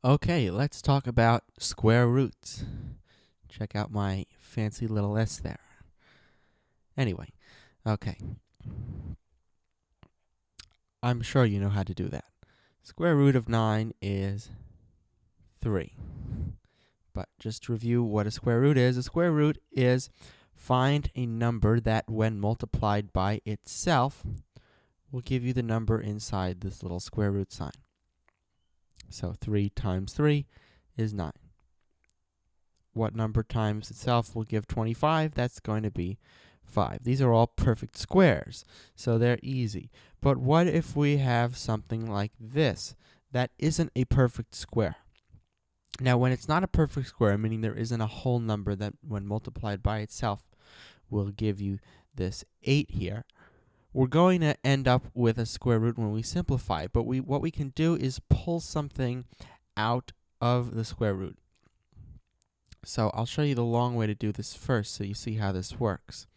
Okay, let's talk about square roots. Check out my fancy little S there. Anyway, okay. I'm sure you know how to do that. Square root of 9 is 3. But just to review what a square root is, a square root is find a number that, when multiplied by itself, will give you the number inside this little square root sign. So 3 times 3 is 9. What number times itself will give 25? That's going to be 5. These are all perfect squares, so they're easy. But what if we have something like this that isn't a perfect square? Now, when it's not a perfect square, meaning there isn't a whole number that, when multiplied by itself, will give you this 8 here, we're going to end up with a square root when we simplify it. But what we can do is pull something out of the square root. So I'll show you the long way to do this first so you see how this works.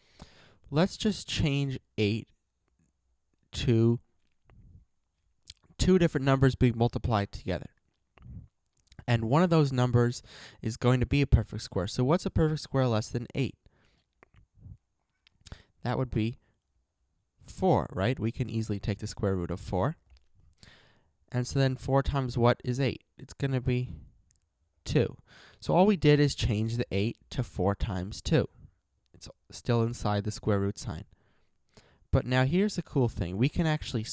Let's just change 8 to two different numbers being multiplied together. And one of those numbers is going to be a perfect square. So what's a perfect square less than 8? That would be 4, right? We can easily take the square root of 4. And so then 4 times what is 8? It's going to be 2. So all we did is change the 8 to 4 times 2. It's still inside the square root sign. But now here's the cool thing. We can actually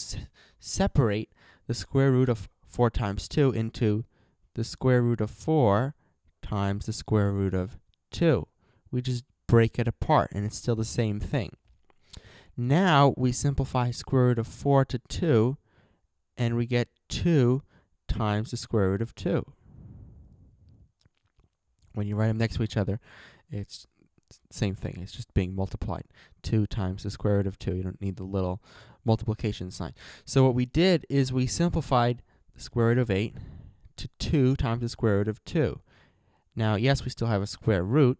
separate the square root of 4 times 2 into the square root of 4 times the square root of 2. We just break it apart, and it's still the same thing. Now we simplify square root of 4 to 2, and we get 2 times the square root of 2. When you write them next to each other, it's the same thing. It's just being multiplied. 2 times the square root of 2. You don't need the little multiplication sign. So what we did is we simplified the square root of 8 to 2 times the square root of 2. Now, yes, we still have a square root,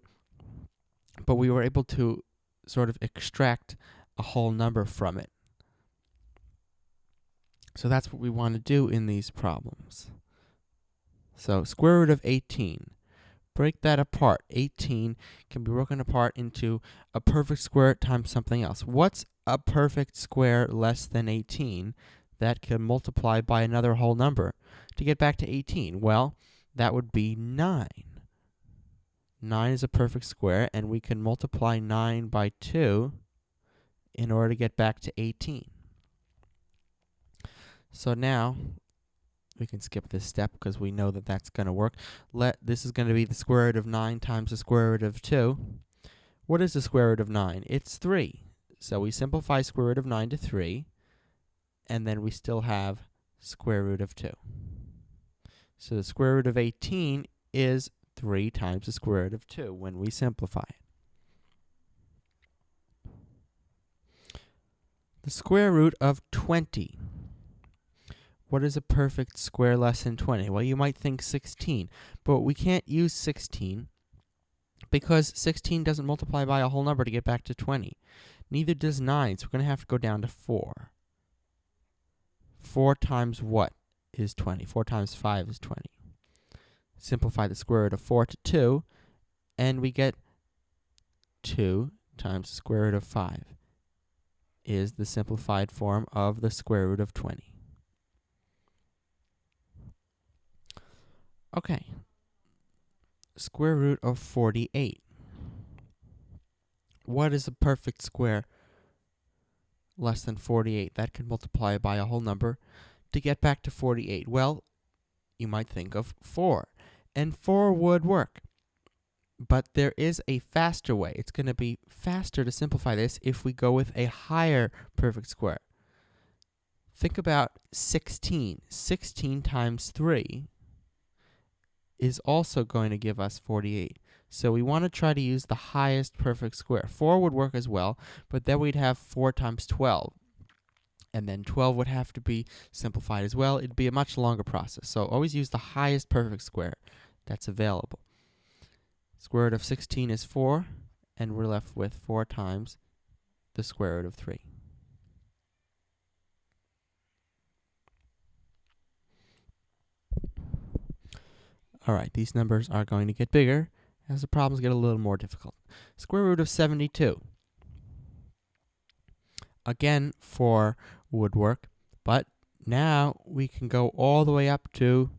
but we were able to sort of extract a whole number from it. So that's what we want to do in these problems. So square root of 18. Break that apart. 18 can be broken apart into a perfect square times something else. What's a perfect square less than 18 that can multiply by another whole number to get back to 18? Well, that would be 9. 9 is a perfect square, and we can multiply 9 by 2 in order to get back to 18. So now we can skip this step because we know that that's going to work. This is going to be the square root of 9 times the square root of 2. What is the square root of 9? It's 3. So we simplify square root of 9 to 3, and then we still have square root of 2. So the square root of 18 is 3 times the square root of 2 when we simplify it. The square root of 20. What is a perfect square less than 20? Well, you might think 16, but we can't use 16 because 16 doesn't multiply by a whole number to get back to 20. Neither does 9, so we're going to have to go down to 4. 4 times what is 20? 4 times 5 is 20. Simplify the square root of 4 to 2, and we get 2 times the square root of 5 is the simplified form of the square root of 20. Okay, square root of 48. What is a perfect square less than 48 that can multiply by a whole number to get back to 48? Well, you might think of 4, and 4 would work. But there is a faster way. It's going to be faster to simplify this if we go with a higher perfect square. Think about 16. 16 times 3 is also going to give us 48. So we want to try to use the highest perfect square. 4 would work as well, but then we'd have 4 times 12. And then 12 would have to be simplified as well. It'd be a much longer process. So always use the highest perfect square that's available. Square root of 16 is 4, and we're left with 4 times the square root of 3. All right, these numbers are going to get bigger as the problems get a little more difficult. Square root of 72. Again, 4 would work, but now we can go all the way up to,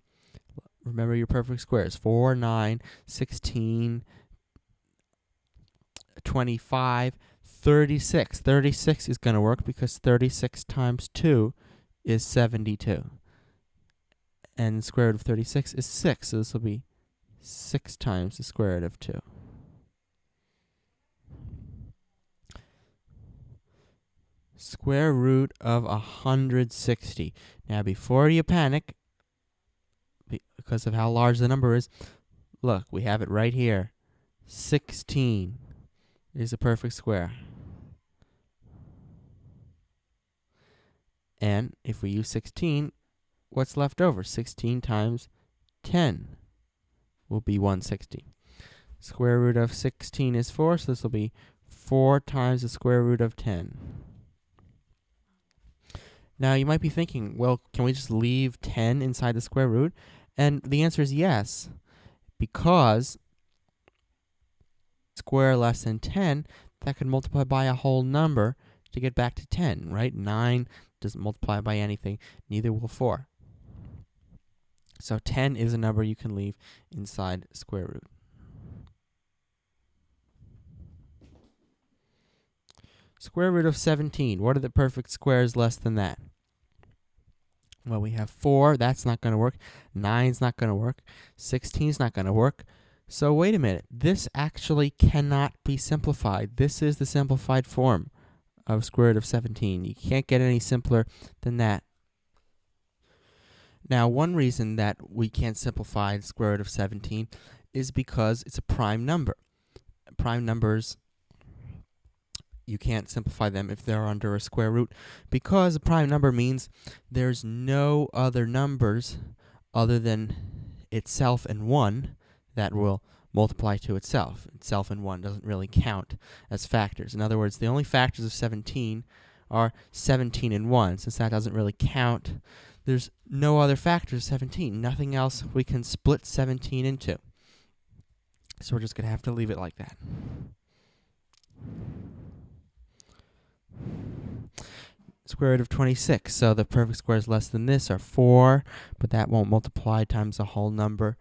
remember your perfect squares, 4, 9, 16, 25, 36. 36 is going to work because 36 times 2 is 72. And the square root of 36 is 6, so this will be 6 times the square root of 2. Square root of 160. Now, before you panic, because of how large the number is, look, we have it right here. 16 is a perfect square. And if we use 16, what's left over? 16 times 10 will be 160. Square root of 16 is 4, so this will be 4 times the square root of 10. Now, you might be thinking, well, can we just leave 10 inside the square root? And the answer is yes, because square less than 10, that could multiply by a whole number to get back to 10, right? 9 doesn't multiply by anything, neither will 4. So 10 is a number you can leave inside square root. Square root of 17. What are the perfect squares less than that? Well, we have 4. That's not going to work. 9's not going to work. 16's not going to work. So wait a minute. This actually cannot be simplified. This is the simplified form of square root of 17. You can't get any simpler than that. Now, one reason that we can't simplify the square root of 17 is because it's a prime number. Prime numbers, you can't simplify them if they're under a square root, because a prime number means there's no other numbers other than itself and 1 that will multiply to itself. Itself and 1 doesn't really count as factors. In other words, the only factors of 17 are 17 and 1. Since that doesn't really count, there's no other factors of 17. Nothing else we can split 17 into. So we're just going to have to leave it like that. Square root of 26. So the perfect squares less than this are 4, but that won't multiply times a whole number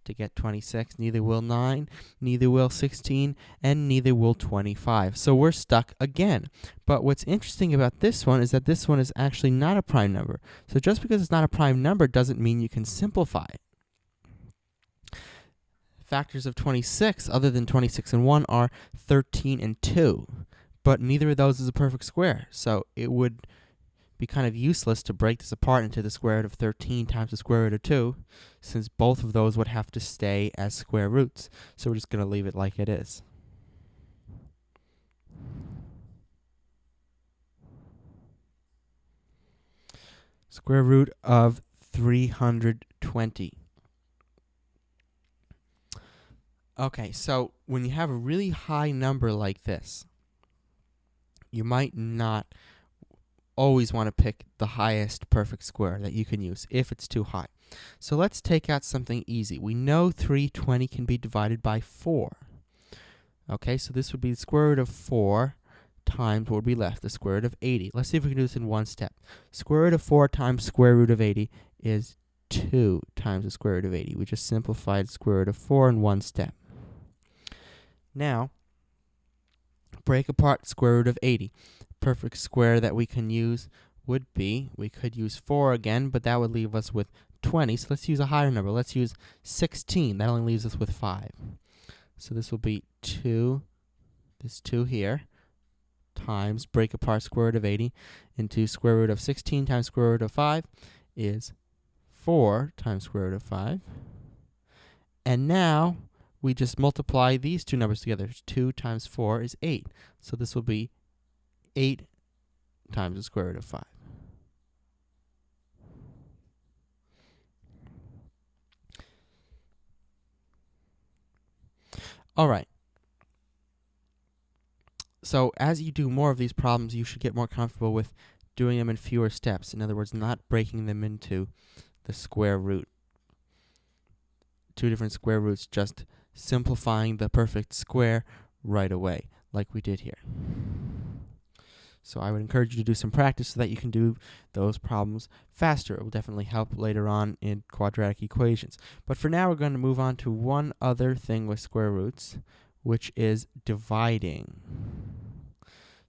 to get 26. Neither will 9, neither will 16, and neither will 25. So we're stuck again. But what's interesting about this one is that this one is actually not a prime number. So just because it's not a prime number doesn't mean you can simplify it. Factors of 26, other than 26 and 1, are 13 and 2. But neither of those is a perfect square. So it would be kind of useless to break this apart into the square root of 13 times the square root of 2, since both of those would have to stay as square roots. So we're just going to leave it like it is. Square root of 320. Okay, so when you have a really high number like this, you might not always want to pick the highest perfect square that you can use if it's too high. So let's take out something easy. We know 320 can be divided by 4. Okay, so this would be the square root of 4 times what would be left, the square root of 80. Let's see if we can do this in one step. Square root of 4 times square root of 80 is 2 times the square root of 80. We just simplified square root of 4 in one step. Now, break apart square root of 80. Perfect square that we can use would be, we could use 4 again, but that would leave us with 20. So let's use a higher number. Let's use 16. That only leaves us with 5. So this will be 2, this 2 here, times break apart square root of 80 into square root of 16 times square root of 5 is 4 times square root of 5. And now we just multiply these two numbers together. 2 times 4 is 8. So this will be 8 times the square root of 5. All right. So as you do more of these problems, you should get more comfortable with doing them in fewer steps. In other words, not breaking them into the square root two different square roots, just simplifying the perfect square right away, like we did here. So I would encourage you to do some practice so that you can do those problems faster. It will definitely help later on in quadratic equations. But for now, we're going to move on to one other thing with square roots, which is dividing.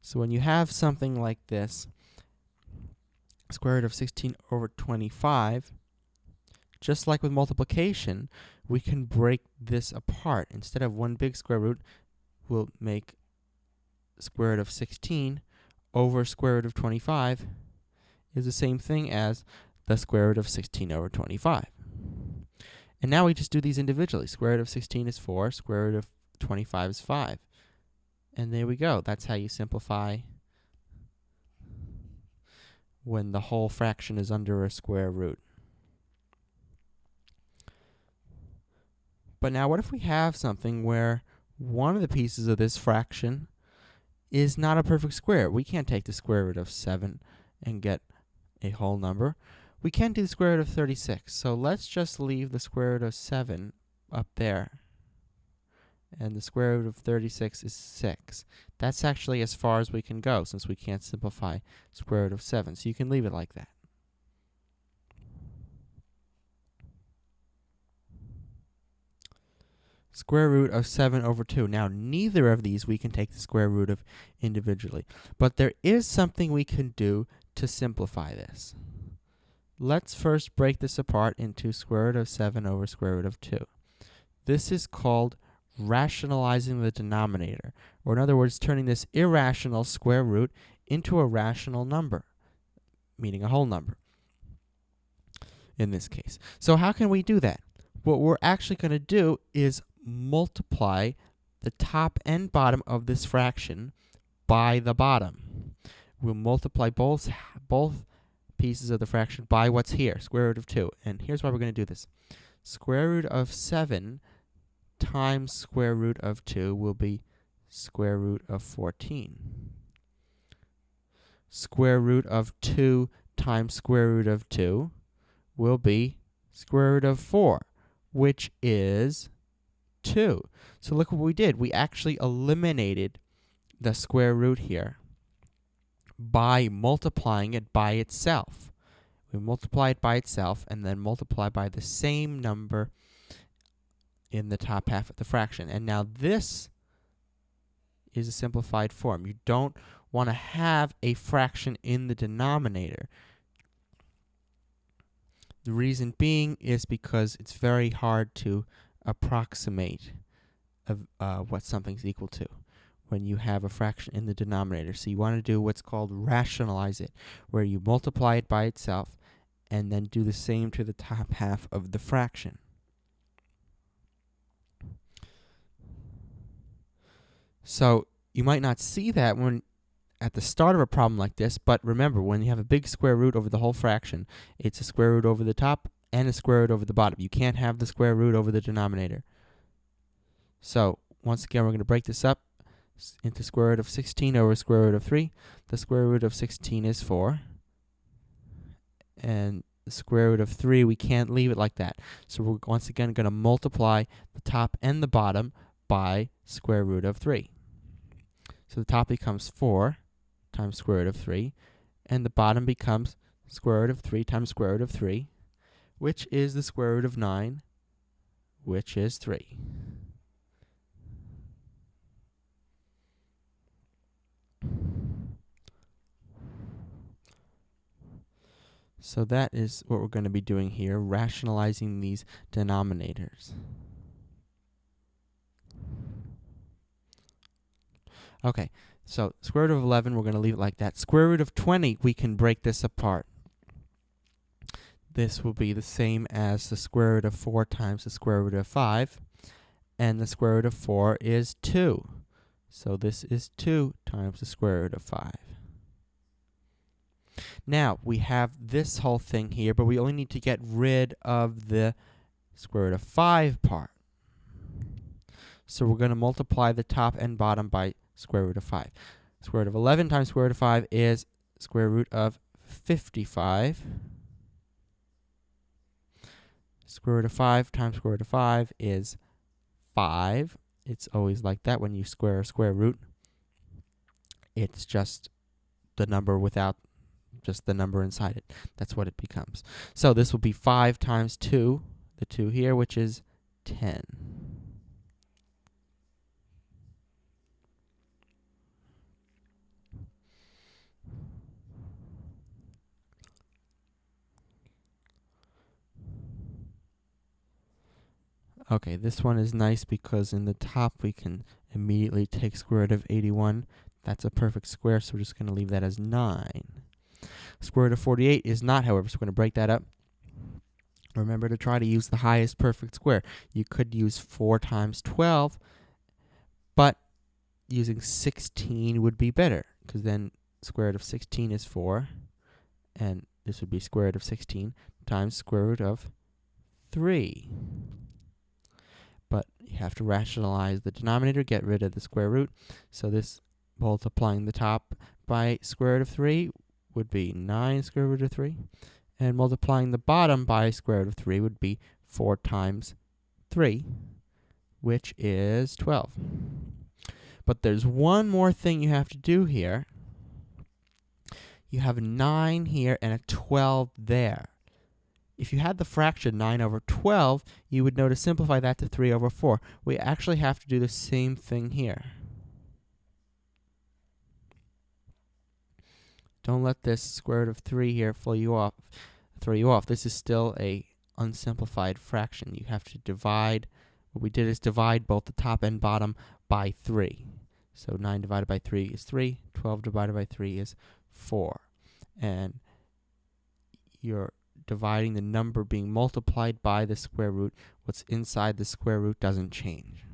So when you have something like this, square root of 16 over 25, just like with multiplication, we can break this apart. Instead of one big square root, we'll make square root of 16 over square root of 25 is the same thing as the square root of 16 over 25. And now we just do these individually. Square root of 16 is 4, square root of 25 is 5. And there we go. That's how you simplify when the whole fraction is under a square root. But now what if we have something where one of the pieces of this fraction is not a perfect square? We can't take the square root of 7 and get a whole number. We can do the square root of 36. So let's just leave the square root of 7 up there. And the square root of 36 is 6. That's actually as far as we can go since we can't simplify square root of 7. So you can leave it like that. Square root of 7 over 2. Now, neither of these we can take the square root of individually. But there is something we can do to simplify this. Let's first break this apart into square root of 7 over square root of 2. This is called rationalizing the denominator, or in other words, turning this irrational square root into a rational number, meaning a whole number in this case. So how can we do that? What we're actually going to do is multiply the top and bottom of this fraction by the bottom. We'll multiply both pieces of the fraction by what's here, square root of 2. And here's why we're going to do this. Square root of 7 times square root of 2 will be square root of 14. Square root of 2 times square root of 2 will be square root of 4, which is 2. So look what we did. We actually eliminated the square root here by multiplying it by itself. We multiply it by itself and then multiply by the same number in the top half of the fraction. And now this is a simplified form. You don't want to have a fraction in the denominator. The reason being is because it's very hard to approximate what something's equal to when you have a fraction in the denominator. So you want to do what's called rationalize it, where you multiply it by itself and then do the same to the top half of the fraction. So you might not see that when at the start of a problem like this, but remember, when you have a big square root over the whole fraction, it's a square root over the top and a square root over the bottom. You can't have the square root over the denominator. So once again, we're going to break this up into square root of 16 over square root of 3. The square root of 16 is 4. And the square root of 3, we can't leave it like that. So we're once again going to multiply the top and the bottom by square root of 3. So the top becomes 4 times square root of 3, and the bottom becomes square root of 3 times square root of 3, which is the square root of 9, which is 3. So that is what we're going to be doing here, rationalizing these denominators. Okay, so square root of 11, we're going to leave it like that. Square root of 20, we can break this apart. This will be the same as the square root of 4 times the square root of 5. And the square root of 4 is 2. So this is 2 times the square root of 5. Now, we have this whole thing here, but we only need to get rid of the square root of 5 part. So we're going to multiply the top and bottom by square root of 5. Square root of 11 times square root of 5 is square root of 55. Square root of 5 times square root of 5 is 5. It's always like that when you square a square root. It's just the number without just the number inside it. That's what it becomes. So this will be 5 times 2, the 2 here, which is 10. Okay, this one is nice because in the top we can immediately take square root of 81. That's a perfect square, so we're just going to leave that as 9. Square root of 48 is not, however, so we're going to break that up. Remember to try to use the highest perfect square. You could use 4 times 12, but using 16 would be better, because then square root of 16 is 4, and this would be square root of 16 times square root of 3. But you have to rationalize the denominator, get rid of the square root. So this, multiplying the top by square root of 3 would be 9 square root of 3. And multiplying the bottom by square root of 3 would be 4 times 3, which is 12. But there's one more thing you have to do here. You have a 9 here and a 12 there. If you had the fraction 9 over 12, you would know to simplify that to 3 over 4. We actually have to do the same thing here. Don't let this square root of 3 here throw you off. This is still a unsimplified fraction. You have to divide. What we did is divide both the top and bottom by 3. So 9 divided by 3 is 3. 12 divided by 3 is 4. And you're dividing the number being multiplied by the square root. What's inside the square root doesn't change.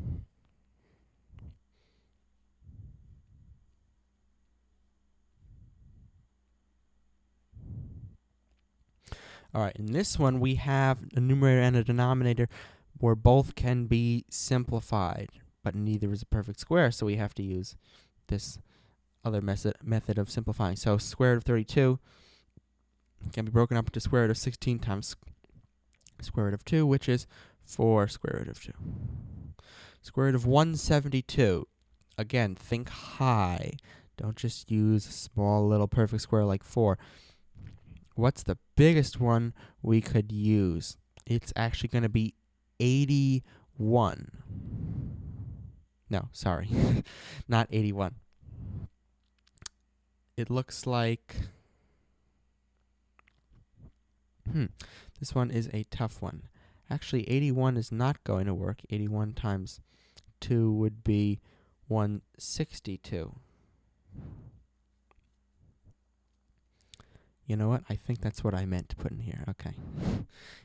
All right, in this one we have a numerator and a denominator where both can be simplified, but neither is a perfect square, so we have to use this other method of simplifying. So square root of 32 can be broken up into square root of 16 times square root of 2, which is 4 square root of 2. Square root of 172. Again, think high. Don't just use a small little perfect square like 4. What's the biggest one we could use? It's actually going to be 81. No, sorry. Not 81. It looks like... This one is a tough one. Actually, 81 is not going to work. 81 times 2 would be 162. You know what? I think that's what I meant to put in here. Okay.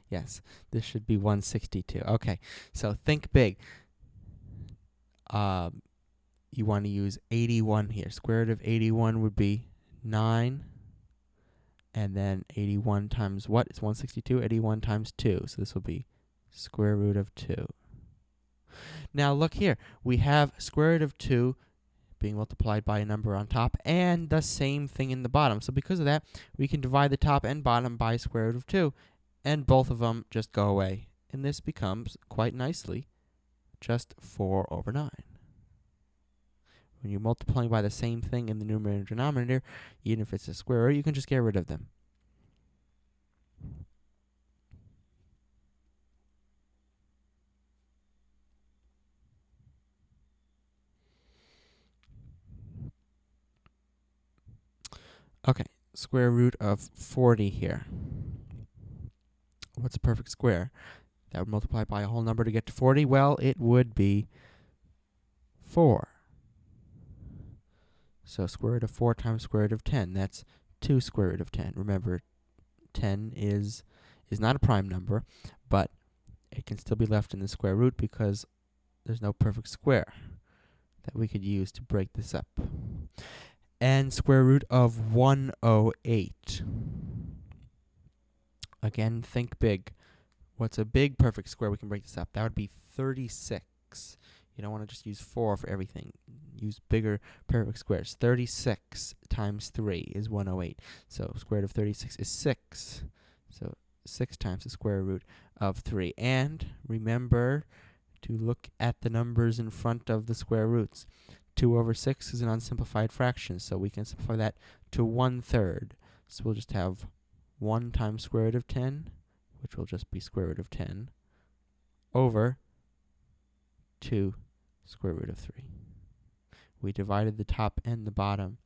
Yes, this should be 162. Okay, so think big. You want to use 81 here. Square root of 81 would be 9. And then 81 times what? It's 162. 81 times 2. So this will be square root of 2. Now look here. We have square root of 2 being multiplied by a number on top and the same thing in the bottom. So because of that, we can divide the top and bottom by square root of 2. And both of them just go away. And this becomes, quite nicely, just 4 over 9. When you're multiplying by the same thing in the numerator and denominator, even if it's a square root, you can just get rid of them. Okay, square root of 40 here. What's a perfect square? That would multiply by a whole number to get to 40. Well, it would be 4. So square root of 4 times square root of 10. That's 2 square root of 10. Remember, 10 is not a prime number, but it can still be left in the square root because there's no perfect square that we could use to break this up. And square root of 108. Again, think big. What's a big perfect square? We can break this up. That would be 36. You don't want to just use 4 for everything. Use bigger perfect squares. 36 times 3 is 108. So square root of 36 is 6. So 6 times the square root of 3. And remember to look at the numbers in front of the square roots. 2 over 6 is an unsimplified fraction, so we can simplify that to 1/3. So we'll just have 1 times square root of 10, which will just be square root of 10, over 2 square root of 3. We divided the top and the bottom.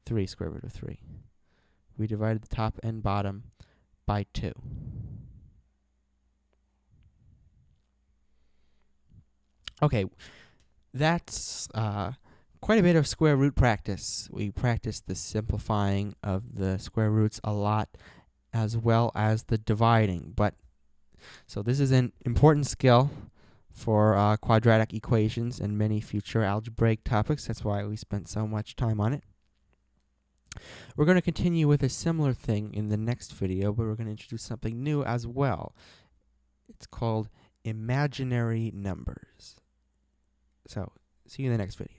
3 square root of 3. We divided the top and bottom by 2. Okay, that's quite a bit of square root practice. We practiced the simplifying of the square roots a lot, as well as the dividing. So this is an important skill for quadratic equations and many future algebraic topics. That's why we spent so much time on it. We're going to continue with a similar thing in the next video, but we're going to introduce something new as well. It's called imaginary numbers. So, see you in the next video.